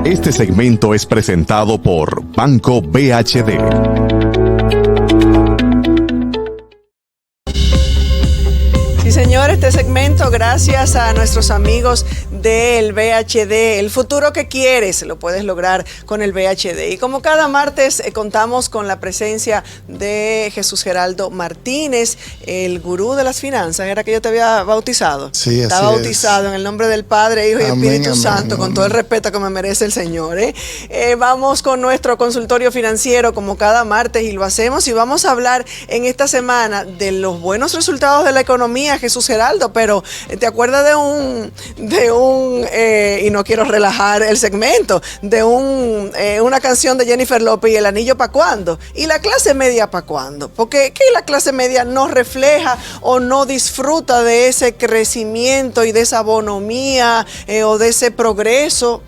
Este segmento es presentado por Banco BHD. Sí, señor, este segmento gracias a nuestros amigos del VHD. El futuro que quieres lo puedes lograr con el VHD. Y como cada martes contamos con la presencia de Jesús Geraldo Martínez, el gurú de las finanzas. ¿Era que yo te había bautizado? Sí, está bautizado en el nombre del Padre, Hijo y Espíritu Santo, con todo el respeto que me merece el Señor. Vamos con nuestro consultorio financiero como cada martes y lo hacemos y vamos a hablar en esta semana de los buenos resultados de la economía, Jesús Geraldo, pero ¿te acuerdas y no quiero relajar el segmento, de una canción de Jennifer López, y el anillo para cuándo? ¿Y la clase media para cuándo? Porque ¿qué la clase media no refleja o no disfruta de ese crecimiento y de esa bonomía o de ese progreso?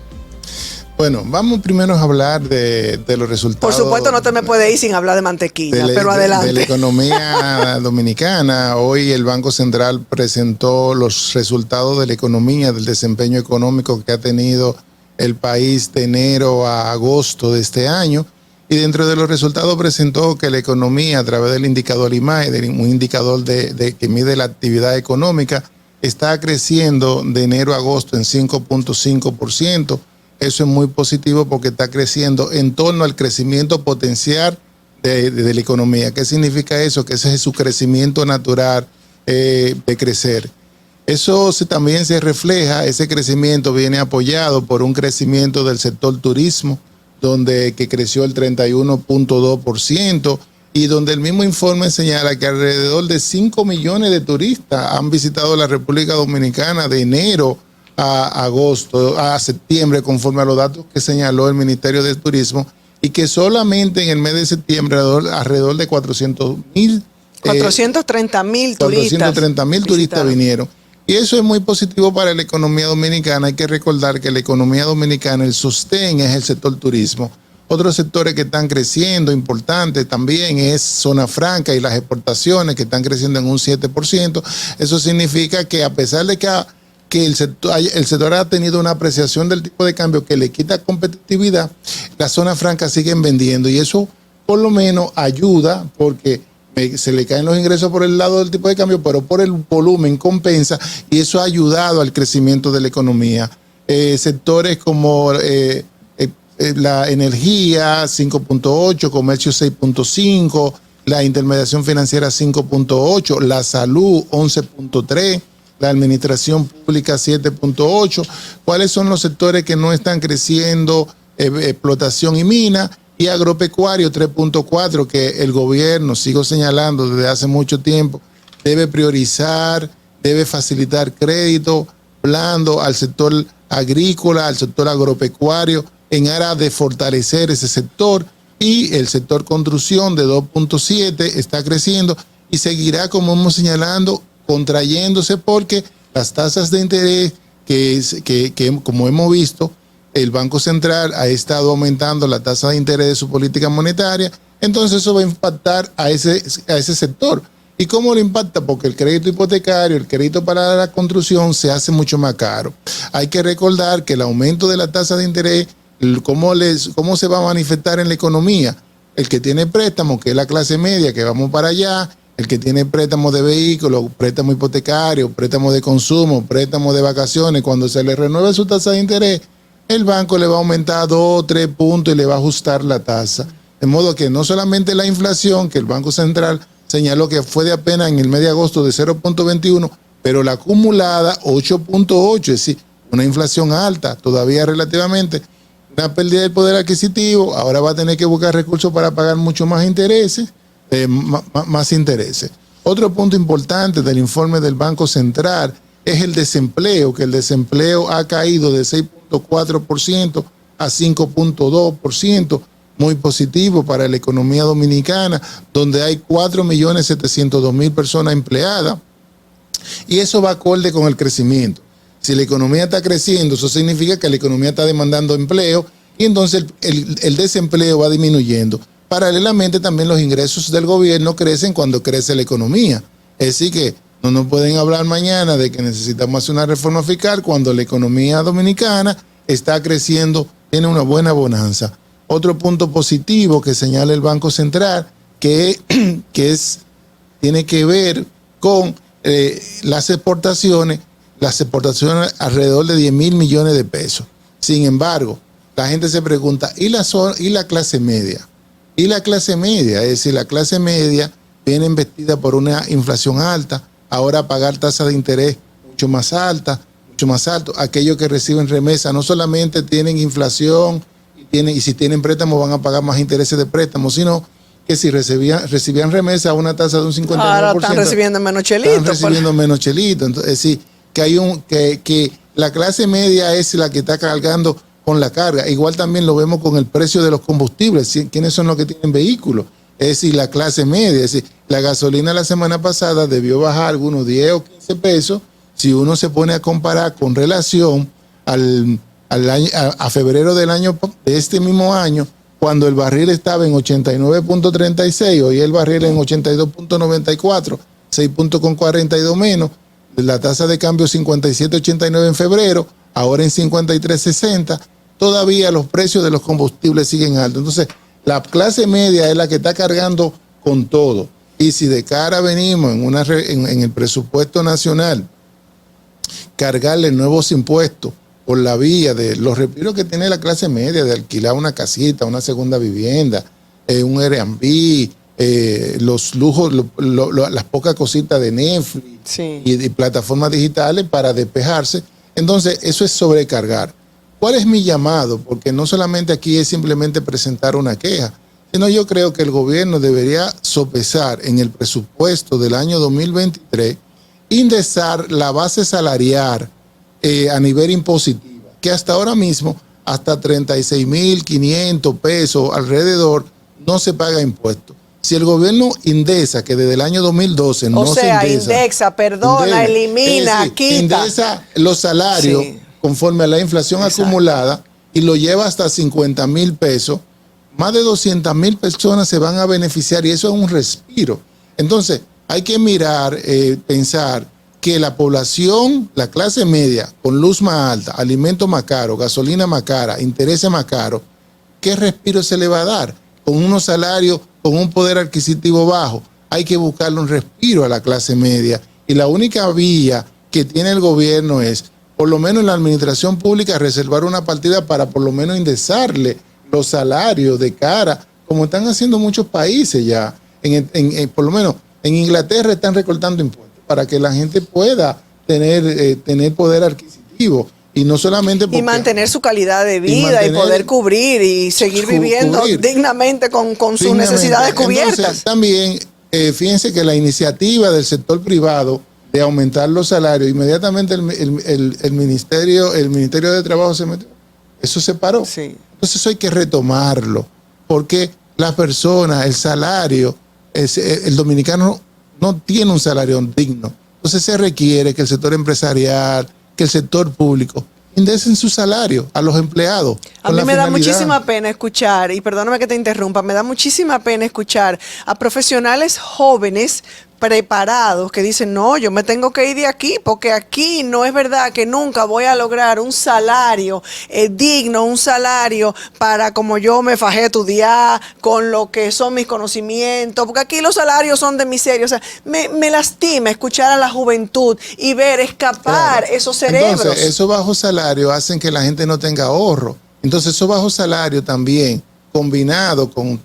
Bueno, vamos primero a hablar de los resultados. Por supuesto, no te me puedes ir sin hablar de mantequilla, pero adelante. De la economía dominicana. Hoy el Banco Central presentó los resultados de la economía, del desempeño económico que ha tenido el país de enero a agosto de este año. Y dentro de los resultados presentó que la economía, a través del indicador IMAE, un indicador que mide la actividad económica, está creciendo de enero a agosto en 5.5%. Eso es muy positivo porque está creciendo en torno al crecimiento potencial de la economía. ¿Qué significa eso? Que ese es su crecimiento natural de crecer. Eso también se refleja, ese crecimiento viene apoyado por un crecimiento del sector turismo, que creció el 31.2%, y donde el mismo informe señala que alrededor de 5 millones de turistas han visitado la República Dominicana de enero a septiembre, conforme a los datos que señaló el Ministerio de Turismo, y que solamente en el mes de septiembre alrededor de 430,000 turistas vinieron. Y eso es muy positivo para la economía dominicana. Hay que recordar que la economía dominicana, el sostén es el sector turismo. Otros sectores que están creciendo importantes también es zona franca y las exportaciones, que están creciendo en un 7%. Eso significa que a pesar de que el sector ha tenido una apreciación del tipo de cambio que le quita competitividad, las zonas francas siguen vendiendo, y eso por lo menos ayuda, porque se le caen los ingresos por el lado del tipo de cambio, pero por el volumen compensa, y eso ha ayudado al crecimiento de la economía. Sectores como la energía 5.8, comercio 6.5, la intermediación financiera 5.8, la salud 11.3, la administración pública 7.8. ¿Cuáles son los sectores que no están creciendo? Explotación y mina, y agropecuario 3.4, que el gobierno, sigo señalando desde hace mucho tiempo, debe priorizar, debe facilitar crédito blando al sector agrícola, al sector agropecuario, en aras de fortalecer ese sector. Y el sector construcción de 2.7 está creciendo y seguirá, como hemos señalando, contrayéndose, porque las tasas de interés que como hemos visto, el Banco Central ha estado aumentando la tasa de interés de su política monetaria. Entonces eso va a impactar a ese sector. ¿Y cómo lo impacta? Porque el crédito hipotecario, el crédito para la construcción se hace mucho más caro. Hay que recordar que el aumento de la tasa de interés, ¿cómo se va a manifestar en la economía? El que tiene préstamos, que es la clase media, que vamos para allá, el que tiene préstamos de vehículos, préstamos hipotecarios, préstamos de consumo, préstamos de vacaciones, cuando se le renueve su tasa de interés, el banco le va a aumentar 2 o 3 puntos y le va a ajustar la tasa. De modo que no solamente la inflación, que el Banco Central señaló que fue de apenas en el mes de agosto de 0.21, pero la acumulada 8.8, es decir, una inflación alta, todavía relativamente, una pérdida del poder adquisitivo. Ahora va a tener que buscar recursos para pagar mucho más intereses. Otro punto importante del informe del Banco Central es el desempleo, que el desempleo ha caído de 6.4% a 5.2%, muy positivo para la economía dominicana, donde hay 4.700.000 personas empleadas, y eso va acorde con el crecimiento. Si la economía está creciendo, eso significa que la economía está demandando empleo, y entonces el desempleo va disminuyendo. Paralelamente, también los ingresos del gobierno crecen cuando crece la economía. Es decir que no nos pueden hablar mañana de que necesitamos hacer una reforma fiscal cuando la economía dominicana está creciendo tiene una buena bonanza. Otro punto positivo que señala el Banco Central, que tiene que ver con las exportaciones alrededor de 10.000 millones de pesos. Sin embargo, la gente se pregunta, ¿y la clase media? ¿Y la clase media? Es decir, la clase media viene embestida por una inflación alta, ahora pagar tasas de interés mucho más alto. Aquellos que reciben remesa no solamente tienen inflación y si tienen préstamos van a pagar más intereses de préstamos, sino que si recibían remesa a una tasa de un 59%. Ahora están recibiendo menos chelitos. Están recibiendo menos chelitos. Entonces, es decir, que la clase media es la que está cargando con la carga. Igual también lo vemos con el precio de los combustibles. ¿Quiénes son los que tienen vehículos? Es decir, la clase media. Es decir, la gasolina la semana pasada debió bajar algunos 10 o 15 pesos. Si uno se pone a comparar con relación a febrero de este mismo año, cuando el barril estaba en 89.36, hoy el barril en 82.94, 6.42 menos, la tasa de cambio 57.89 en febrero, ahora en 53.60, todavía los precios de los combustibles siguen altos. Entonces, la clase media es la que está cargando con todo. Y si de cara venimos en el presupuesto nacional, cargarle nuevos impuestos por la vía de los respiros que tiene la clase media, de alquilar una casita, una segunda vivienda, un Airbnb, los lujos, las pocas cositas de Netflix, sí, y plataformas digitales para despejarse. Entonces, eso es sobrecargar. ¿Cuál es mi llamado? Porque no solamente aquí es simplemente presentar una queja, sino yo creo que el gobierno debería sopesar en el presupuesto del año 2023, indexar la base salarial a nivel impositivo, que hasta ahora mismo, hasta 36.500 pesos alrededor, no se paga impuesto. Si el gobierno indexa, que desde el año 2012 no se indexa, elimina, quita. Indexa los salarios, sí, conforme a la inflación, exacto, acumulada, y lo lleva hasta 50.000 pesos, más de 200.000 personas se van a beneficiar, y eso es un respiro. Entonces, hay que mirar, pensar que la población, la clase media, con luz más alta, alimentos más caros, gasolina más cara, intereses más caros, ¿qué respiro se le va a dar? Con unos salarios, con un poder adquisitivo bajo, hay que buscarle un respiro a la clase media. Y la única vía que tiene el gobierno es, por lo menos en la administración pública, reservar una partida para por lo menos indexarle los salarios de cara, como están haciendo muchos países ya. Por lo menos en Inglaterra están recortando impuestos para que la gente pueda tener poder adquisitivo. Y no solamente y mantener su calidad de vida y poder cubrir y seguir viviendo dignamente con sus necesidades cubiertas. Entonces, también, fíjense que la iniciativa del sector privado de aumentar los salarios, inmediatamente el Ministerio de Trabajo se metió. Eso se paró. Sí. Entonces eso hay que retomarlo, porque las personas, el salario, el dominicano no tiene un salario digno. Entonces se requiere que el sector empresarial, que el sector público indexen su salario a los empleados. A mí me da muchísima pena escuchar, y perdóname que te interrumpa, me da muchísima pena escuchar a profesionales jóvenes preparados que dicen, no, yo me tengo que ir de aquí porque aquí no es verdad que nunca voy a lograr un salario digno, un salario para como yo me fajé estudiar, con lo que son mis conocimientos, porque aquí los salarios son de miseria. O sea, me lastima escuchar a la juventud y ver escapar esos cerebros. Entonces, esos bajos salarios hacen que la gente no tenga ahorro. Entonces, esos bajos salarios también, combinado con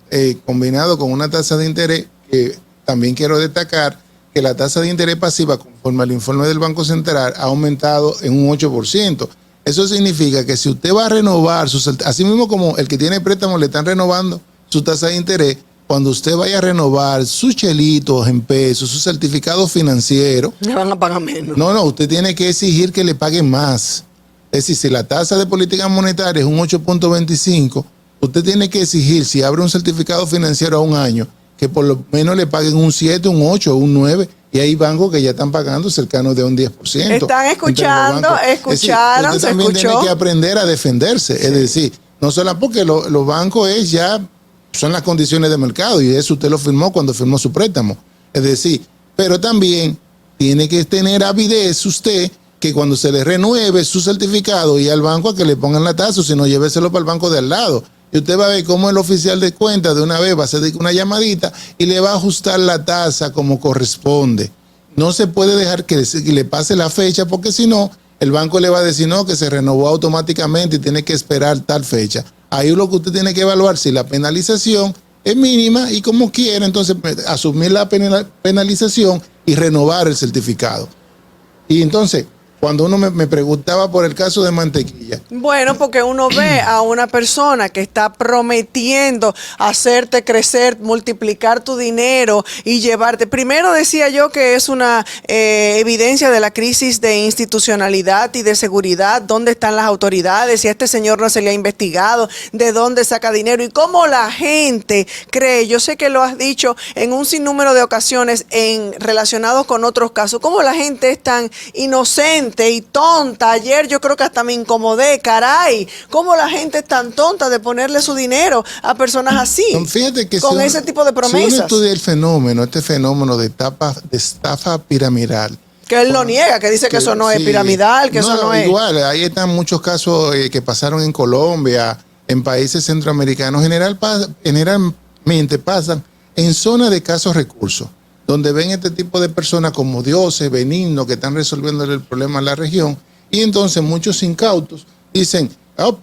una tasa de interés que también quiero destacar que la tasa de interés pasiva, conforme al informe del Banco Central, ha aumentado en un 8%. Eso significa que si usted va a renovar, así mismo como el que tiene préstamo le están renovando su tasa de interés, cuando usted vaya a renovar sus chelitos en pesos, su certificado financiero, le van a pagar menos. No, usted tiene que exigir que le paguen más. Es decir, si la tasa de política monetaria es un 8.25, usted tiene que exigir, si abre un certificado financiero a un año, que por lo menos le paguen un 7, un 8, un 9, y hay bancos que ya están pagando cercanos de un 10%. Están escuchando, escucharon, usted también tiene que aprender a defenderse, sí. Es decir, no solo porque los bancos son las condiciones de mercado, y eso usted lo firmó cuando firmó su préstamo. Es decir, pero también tiene que tener avidez usted que cuando se le renueve su certificado y al banco a que le pongan la tasa, o si no, lléveselo para el banco de al lado. Y usted va a ver cómo el oficial de cuenta de una vez va a hacer una llamadita y le va a ajustar la tasa como corresponde. No se puede dejar que le pase la fecha, porque si no, el banco le va a decir no, que se renovó automáticamente y tiene que esperar tal fecha. Ahí lo que usted tiene que evaluar si la penalización es mínima y como quiera, entonces asumir la penalización y renovar el certificado. Y entonces, cuando uno me preguntaba por el caso de Mantequilla. Bueno, porque uno ve a una persona que está prometiendo hacerte crecer, multiplicar tu dinero y llevarte. Primero decía yo que es una evidencia de la crisis de institucionalidad y de seguridad. ¿Dónde están las autoridades? Si a este señor no se le ha investigado, ¿de dónde saca dinero? Y cómo la gente cree. Yo sé que lo has dicho en un sinnúmero de ocasiones relacionados con otros casos. Cómo la gente es tan inocente y tonta. Ayer yo creo que hasta me incomodé, caray, cómo la gente es tan tonta de ponerle su dinero a personas así, fíjate que con ese tipo de promesas. Si uno estudia el fenómeno, este fenómeno de estafa piramidal, que él lo niega, que dice que eso no es piramidal, que eso no es. Igual, ahí están muchos casos que pasaron en Colombia, en países centroamericanos, generalmente pasan en zonas de escasos recursos, donde ven este tipo de personas como dioses benignos que están resolviendo el problema en la región, y entonces muchos incautos dicen,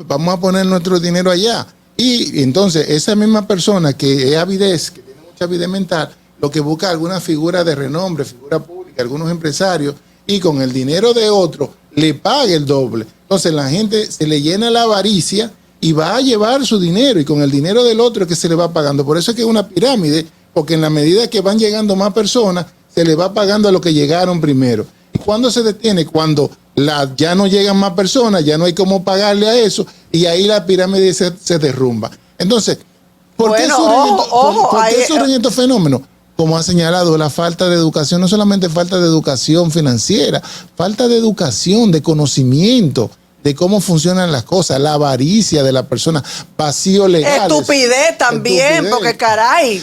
vamos a poner nuestro dinero allá. Y entonces esa misma persona que es avidez, que tiene mucha avidez mental, lo que busca alguna figura de renombre, figura pública, algunos empresarios, y con el dinero de otro le paga el doble. Entonces la gente se le llena la avaricia y va a llevar su dinero, y con el dinero del otro es que se le va pagando. Por eso es que es una pirámide, porque en la medida que van llegando más personas, se le va pagando a los que llegaron primero. ¿Y cuándo se detiene? Cuando ya no llegan más personas, ya no hay cómo pagarle a eso, y ahí la pirámide se derrumba. Entonces, ¿por qué surgen estos fenómenos? Como ha señalado, la falta de educación, no solamente falta de educación financiera, falta de educación, de conocimiento de cómo funcionan las cosas, la avaricia de la persona, vacíos legales. Estupidez también, porque caray.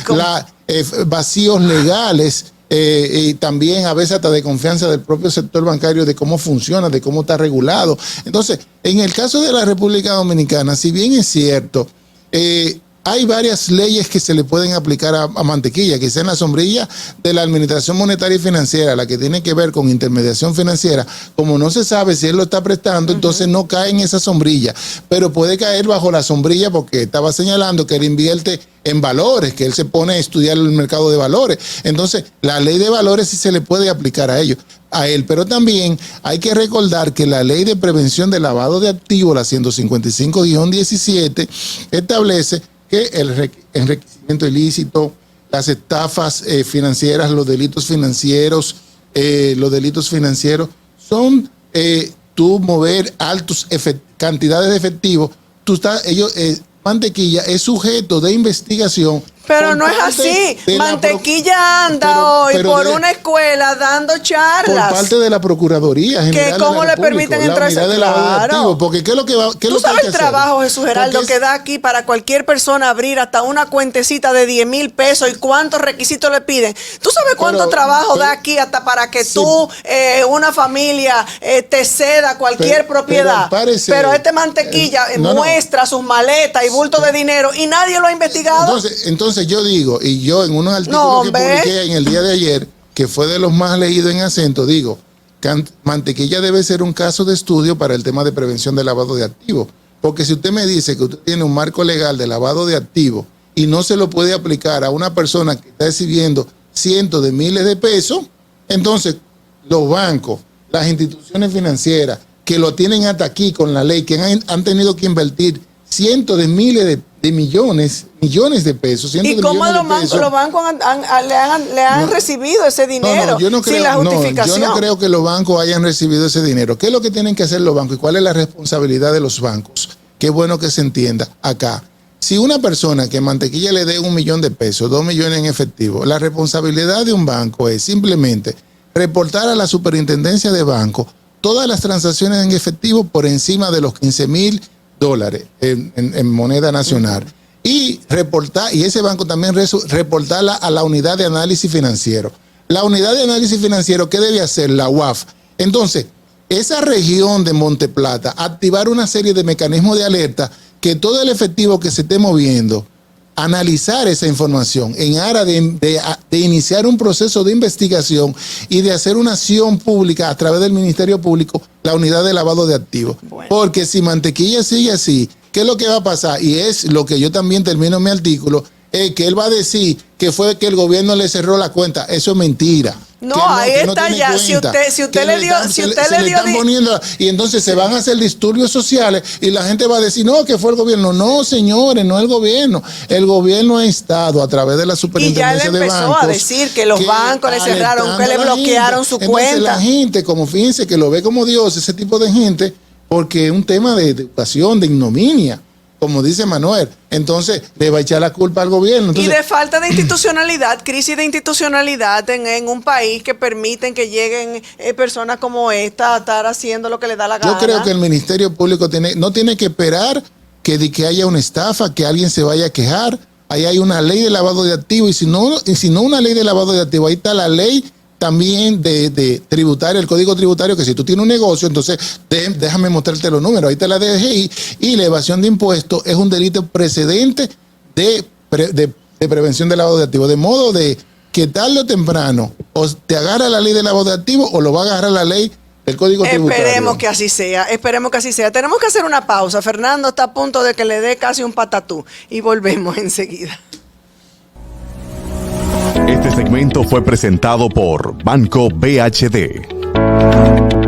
Vacíos legales, y también a veces hasta de confianza del propio sector bancario, de cómo funciona, de cómo está regulado. Entonces, en el caso de la República Dominicana, si bien es cierto, hay varias leyes que se le pueden aplicar a Mantequilla, que sea en la sombrilla de la Administración Monetaria y Financiera, la que tiene que ver con intermediación financiera. Como no se sabe si él lo está prestando, entonces no cae en esa sombrilla, pero puede caer bajo la sombrilla porque estaba señalando que él invierte en valores, que él se pone a estudiar el mercado de valores. Entonces, la ley de valores sí se le puede aplicar a él, pero también hay que recordar que la ley de prevención de lavado de activos, la 155-17, establece que el enriquecimiento ilícito, las estafas financieras, los delitos financieros son tú mover altas cantidades de efectivo. Mantequilla es sujeto de investigación. Pero no es así. Mantequilla anda hoy por una escuela dando charlas. Por parte de la Procuraduría General. Que cómo le permiten entrar a ese claro. Porque ¿qué es lo que va? ¿Tú sabes el trabajo, Jesús Geraldo, que da aquí para cualquier persona abrir hasta una cuentecita de 10,000 pesos y cuántos requisitos le piden? ¿Tú sabes cuánto trabajo da aquí hasta para que tú, una familia, te ceda cualquier propiedad? Pero este Mantequilla muestra sus maletas y bultos de dinero y nadie lo ha investigado. Entonces yo digo, y yo en unos artículos que publiqué en el día de ayer, que fue de los más leídos en Acento, digo, que Mantequilla debe ser un caso de estudio para el tema de prevención de lavado de activos. Porque si usted me dice que usted tiene un marco legal de lavado de activos y no se lo puede aplicar a una persona que está recibiendo cientos de miles de pesos, entonces los bancos, las instituciones financieras que lo tienen hasta aquí con la ley, que han tenido que invertir cientos de miles de millones de pesos. ¿Y cómo los bancos le han recibido ese dinero sin la justificación? Yo no creo que los bancos hayan recibido ese dinero. ¿Qué es lo que tienen que hacer los bancos y cuál es la responsabilidad de los bancos? Qué bueno que se entienda acá. Si una persona que Mantequilla le dé 1 millón de pesos, 2 millones en efectivo, la responsabilidad de un banco es simplemente reportar a la superintendencia de banco todas las transacciones en efectivo por encima de los $15,000 en moneda nacional, y ese banco también reportarla a la unidad de análisis financiero. La unidad de análisis financiero, ¿qué debe hacer? La UAF. Entonces, esa región de Monteplata activar una serie de mecanismos de alerta que todo el efectivo que se esté moviendo, analizar esa información en aras de iniciar un proceso de investigación y de hacer una acción pública a través del Ministerio Público, la unidad de lavado de activos. Bueno. Porque si Mantequilla sigue así, ¿qué es lo que va a pasar? Y es lo que yo también termino en mi artículo, que él va a decir que fue que el gobierno le cerró la cuenta. Eso es mentira. No, ahí está ya. Si usted le dio, y entonces se van a hacer disturbios sociales y la gente va a decir, no, que fue el gobierno. No, señores, no el gobierno. El gobierno ha estado a través de la superintendencia de bancos. Y ya le empezó a decir que los bancos le cerraron, que le bloquearon su cuenta. Entonces la gente, como fíjense, que lo ve como Dios, ese tipo de gente, porque es un tema de educación, de ignominia, como dice Manuel. Entonces le va a echar la culpa al gobierno. Entonces, y de falta de institucionalidad, crisis de institucionalidad en un país que permiten que lleguen personas como esta a estar haciendo lo que le da la gana. Yo creo que el Ministerio Público no tiene que esperar que haya una estafa, que alguien se vaya a quejar. Ahí hay una ley de lavado de activos, y si no una ley de lavado de activos, ahí está la ley también de tributario, el código tributario, que si tú tienes un negocio, entonces déjame mostrarte los números, ahí te la DGI, y la evasión de impuestos es un delito precedente de prevención de lavado de activos, de modo de que tarde o temprano o te agarra la ley de lavado de activos o lo va a agarrar la ley del código tributario. Esperemos que así sea, Tenemos que hacer una pausa. Fernando está a punto de que le dé casi un patatú y volvemos enseguida. Este segmento fue presentado por Banco BHD.